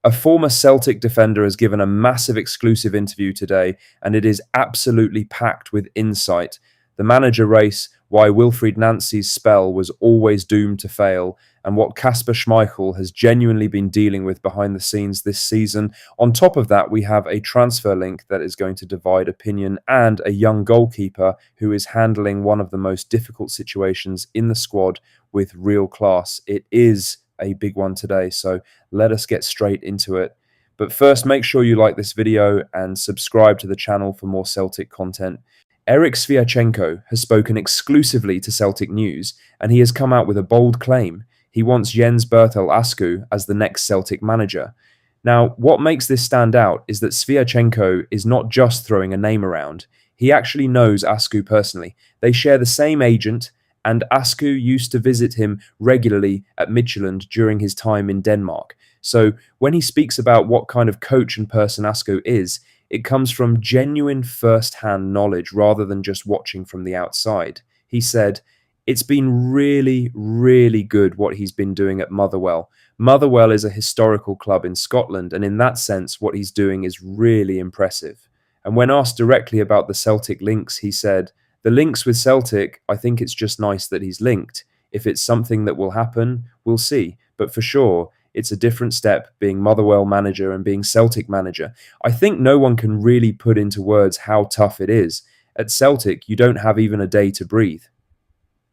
A former Celtic defender has given a massive exclusive interview today, and it is absolutely packed with insight. The manager race, why Wilfried Nancy's spell was always doomed to fail, and what Kasper Schmeichel has genuinely been dealing with behind the scenes this season. On top of that, we have a transfer link that is going to divide opinion, and a young goalkeeper who is handling one of the most difficult situations in the squad with real class. It is a big one today, so let us get straight into it. But first, make sure you like this video and subscribe to the channel for more Celtic content. Eric Sviatchenko has spoken exclusively to Celtic News, and he has come out with a bold claim. He wants Jens Bertel Asku as the next Celtic manager. Now, what makes this stand out is that Sviatchenko is not just throwing a name around. He actually knows Asku personally. They share the same agent, and Asku used to visit him regularly at Midtjylland during his time in Denmark. So when he speaks about what kind of coach and person Asku is, it comes from genuine first-hand knowledge rather than just watching from the outside. He said, "It's been really, really good what he's been doing at Motherwell. Motherwell is a historical club in Scotland, and in that sense, what he's doing is really impressive." And when asked directly about the Celtic links, he said, "The links with Celtic, I think it's just nice that he's linked. If it's something that will happen, we'll see. But for sure, it's a different step being Motherwell manager and being Celtic manager. I think no one can really put into words how tough it is. At Celtic, you don't have even a day to breathe."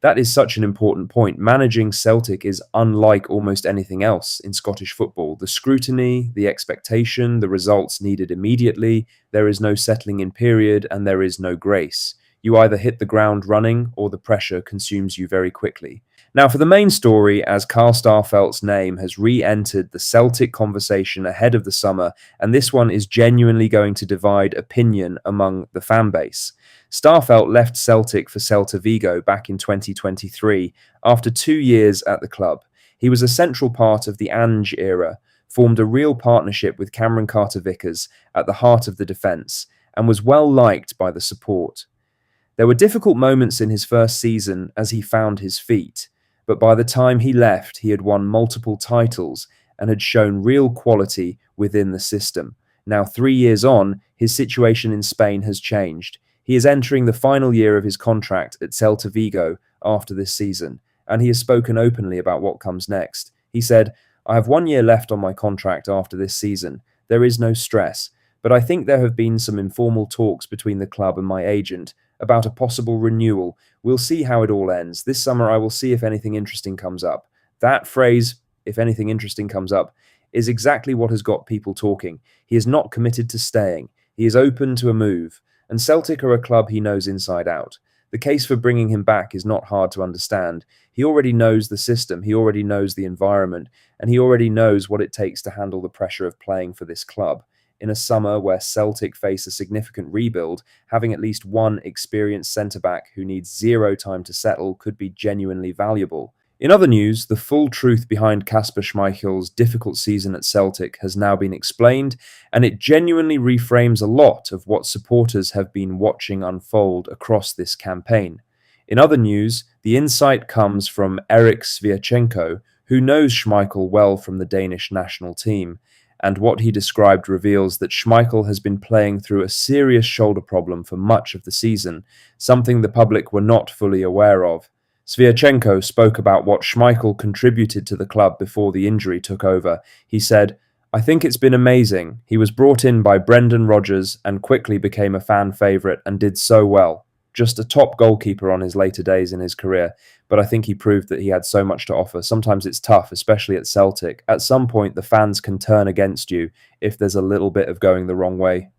That is such an important point. Managing Celtic is unlike almost anything else in Scottish football. The scrutiny, the expectation, the results needed immediately, there is no settling in period, and there is no grace. You either hit the ground running or the pressure consumes you very quickly. Now, for the main story, as Carl Starfelt's name has re-entered the Celtic conversation ahead of the summer, and this one is genuinely going to divide opinion among the fan base. Starfelt left Celtic for Celta Vigo back in 2023 after 2 years at the club. He was a central part of the Ange era, formed a real partnership with Cameron Carter-Vickers at the heart of the defence, and was well liked by the support. There were difficult moments in his first season as he found his feet, but by the time he left, he had won multiple titles and had shown real quality within the system. Now, 3 years on, his situation in Spain has changed. He is entering the final year of his contract at Celta Vigo after this season, and he has spoken openly about what comes next. He said, "I have 1 year left on my contract after this season. There is no stress, but I think there have been some informal talks between the club and my agent about a possible renewal. We'll see how it all ends. This summer I will see if anything interesting comes up." That phrase, "if anything interesting comes up," is exactly what has got people talking. He is not committed to staying. He is open to a move. And Celtic are a club he knows inside out. The case for bringing him back is not hard to understand. He already knows the system, he already knows the environment, and he already knows what it takes to handle the pressure of playing for this club. In a summer where Celtic face a significant rebuild, having at least one experienced centre-back who needs zero time to settle could be genuinely valuable. In other news, the full truth behind Kasper Schmeichel's difficult season at Celtic has now been explained, and it genuinely reframes a lot of what supporters have been watching unfold across this campaign. In other news, the insight comes from Eric Sviatchenko, who knows Schmeichel well from the Danish national team, and what he described reveals that Schmeichel has been playing through a serious shoulder problem for much of the season, something the public were not fully aware of. Sviatchenko spoke about what Schmeichel contributed to the club before the injury took over. He said, "I think it's been amazing. He was brought in by Brendan Rodgers and quickly became a fan favourite and did so well. Just a top goalkeeper on his later days in his career, but I think he proved that he had so much to offer. Sometimes it's tough, especially at Celtic. At some point, the fans can turn against you if there's a little bit of going the wrong way."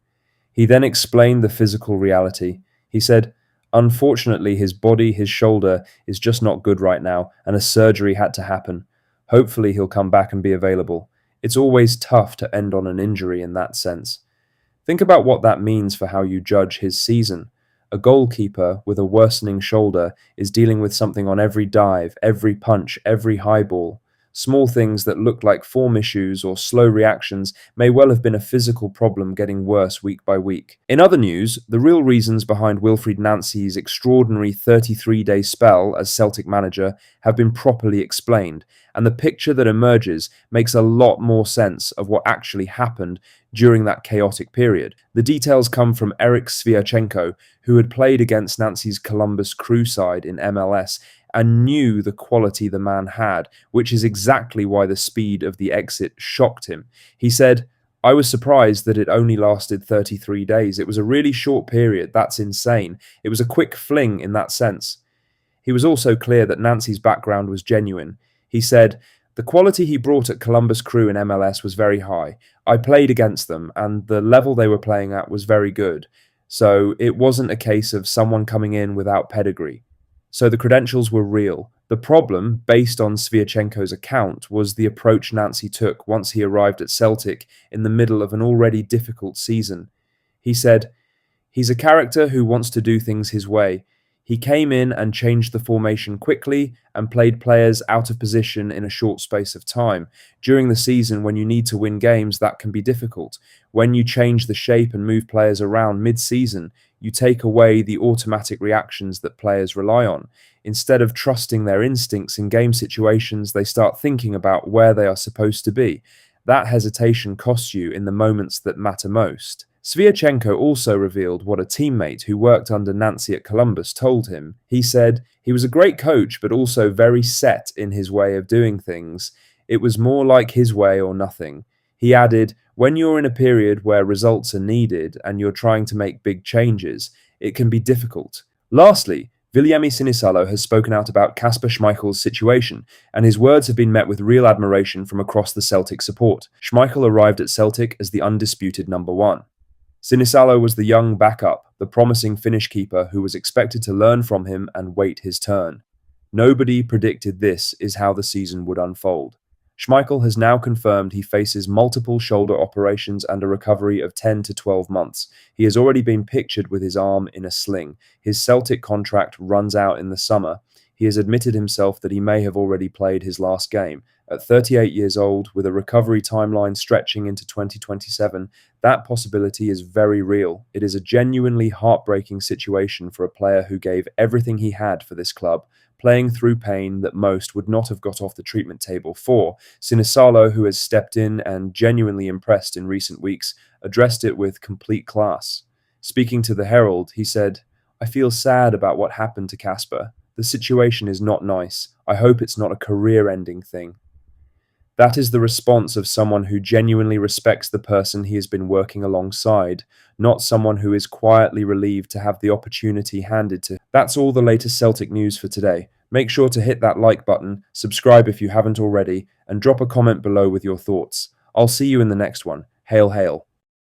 He then explained the physical reality. He said, "Unfortunately, his body, his shoulder, is just not good right now, and a surgery had to happen. Hopefully he'll come back and be available. It's always tough to end on an injury in that sense." Think about what that means for how you judge his season. A goalkeeper with a worsening shoulder is dealing with something on every dive, every punch, every high ball. Small things that look like form issues or slow reactions may well have been a physical problem getting worse week by week. In other news, the real reasons behind Wilfried Nancy's extraordinary 33-day spell as Celtic manager have been properly explained, and the picture that emerges makes a lot more sense of what actually happened during that chaotic period. The details come from Eric Sviatchenko, who had played against Nancy's Columbus Crew side in MLS and knew the quality the man had, which is exactly why the speed of the exit shocked him. He said, "I was surprised that it only lasted 33 days. It was a really short period. That's insane. It was a quick fling in that sense." He was also clear that Nancy's background was genuine. He said, "The quality he brought at Columbus Crew in MLS was very high. I played against them, and the level they were playing at was very good. So it wasn't a case of someone coming in without pedigree." So the credentials were real. The problem, based on Sviatchenko's account, was the approach Nancy took once he arrived at Celtic in the middle of an already difficult season. He said, "He's a character who wants to do things his way. He came in and changed the formation quickly and played players out of position in a short space of time. During the season, when you need to win games, that can be difficult. When you change the shape and move players around mid-season, you take away the automatic reactions that players rely on. Instead of trusting their instincts in game situations, they start thinking about where they are supposed to be. That hesitation costs you in the moments that matter most." Sviatchenko also revealed what a teammate who worked under Nancy at Columbus told him. He said, "He was a great coach, but also very set in his way of doing things. It was more like his way or nothing." He added, "When you're in a period where results are needed and you're trying to make big changes, it can be difficult." Lastly, Viliami Sinisalo has spoken out about Kasper Schmeichel's situation, and his words have been met with real admiration from across the Celtic support. Schmeichel arrived at Celtic as the undisputed number one. Sinisalo was the young backup, the promising Finnish keeper who was expected to learn from him and wait his turn. Nobody predicted this is how the season would unfold. Schmeichel has now confirmed he faces multiple shoulder operations and a recovery of 10 to 12 months. He has already been pictured with his arm in a sling. His Celtic contract runs out in the summer. He has admitted himself that he may have already played his last game. At 38 years old, with a recovery timeline stretching into 2027, that possibility is very real. It is a genuinely heartbreaking situation for a player who gave everything he had for this club, playing through pain that most would not have got off the treatment table for. Sinisalo, who has stepped in and genuinely impressed in recent weeks, addressed it with complete class. Speaking to the Herald, he said, "I feel sad about what happened to Kasper. The situation is not nice. I hope it's not a career-ending thing." That is the response of someone who genuinely respects the person he has been working alongside, not someone who is quietly relieved to have the opportunity handed to him. That's all the latest Celtic news for today. Make sure to hit that like button, subscribe if you haven't already, and drop a comment below with your thoughts. I'll see you in the next one. Hail, hail.